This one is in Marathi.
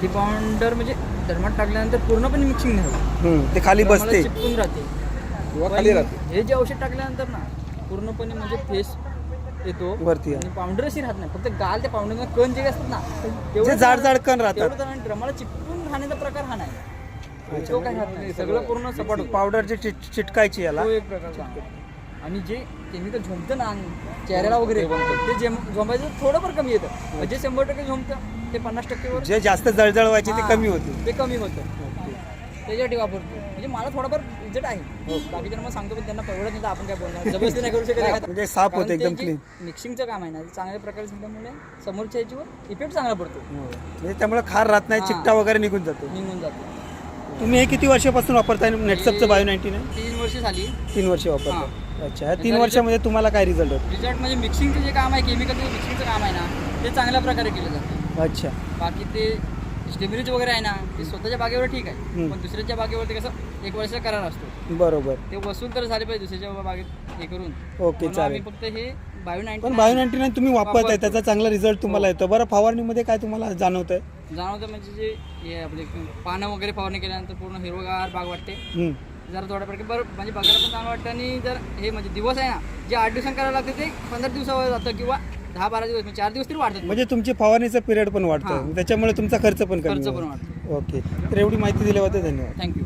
आधी पावडर म्हणजे दरम्यान टाकल्यानंतर पूर्णपणे मिक्सिंग नाही होत. ते खाली मला बसते चिपकून राहते किंवा पण खाली राहते. हे जे औषध टाकल्यानंतर ना पूर्णपणे म्हणजे फेस येतो वरती आणि पावडर अशी राहत नाही. फक्त गाल त्या पावडर कण जे असतात ना जे जाड जाड कण राहतात. तेवढं ड्रमाला चिपकून राहण्याचा प्रकार हा नाही. तो काही राहत नाही, सगळं पूर्ण सपाट होतं. पावडर जे चिटकायची याला तो एक प्रकारचा आहे. आणि जे केमिकल झोंबतं ना चेहऱ्याला वगैरे ते झोंबायचं थोडंफार कमी येतं. जे 100% झोंबतं ते 50% वर जे जास्त जळजळ व्हायची ते कमी होते. ते कमी होतं. त्याच्यासाठी वापरतो. म्हणजे मला थोडाफार रिझल्ट आहे. बाकीच्यांना मग सांगतो पण त्यांना परवडत नाही तर आपण काय बोलणार, जबरदस्ती नाही करू शकत. म्हणजे साफ होते एकदम क्लीन. मिक्सिंगचं काम आहे ना ते चांगल्या प्रकारे झाल्यामुळे समोरच्या ह्याच्यावर इफेक्ट चांगला पडतो, म्हणजे त्यामुळे खार राहत नाही, चिकटा वगैरे निघून जातो. निघून जातो. तुम्ही हे किती वर्षापासून वापरताय नेटसपचं बायो-99? 3 वर्ष झाली. 3 वर्ष वापरता. अच्छा, या 3 वर्षामध्ये तुम्हाला काय रिझल्ट होतो? रिझल्ट म्हणजे मिक्सिंगचं जे काम आहे, केमिकलचं मिक्सिंगचं काम आहे ना ते चांगल्या प्रकारे केलं जातं. अच्छा. बाकी ते स्टेबिलिटी वगैरे आहे ना ते स्वतःच्या बागेवर ठीक आहे, पण दुसऱ्याच्या बागेवर ते कसं 1 वर्षाचा करार असतो. बरोबर. ते वसूल तर झाले पाहिजे दुसऱ्याच्या बागेत हे करून. ओके, चालेल. फक्त हे बायो-99 पण बायो-99 तुम्ही वापरताय त्याचा चांगला रिझल्ट तुम्हाला येतो. बरं, फवारणीमध्ये काय तुम्हाला जाणवतंय? जाणवतं म्हणजे जे हे आपले पानं वगैरे फवारणी केल्यानंतर पूर्ण हिरवगार बाग वाटते. जरा थोड्या प्रकारे बरं म्हणजे बघायला पण चांगलं वाटतं. आणि जर हे म्हणजे दिवस आहे ना जे 8 दिवसांनी करायला लागते ते 15 दिवसावर जातं किंवा 10-12 दिवस म्हणजे 4 दिवस तरी वाढतात. म्हणजे तुमची फवारणीचा पिरियड पण वाढतो, त्याच्यामुळे तुमचा खर्च पण कमी खर्च पण होतो. वाढतो. ओके, तर एवढी माहिती दिल्याबद्दल धन्यवाद. थँक्यू.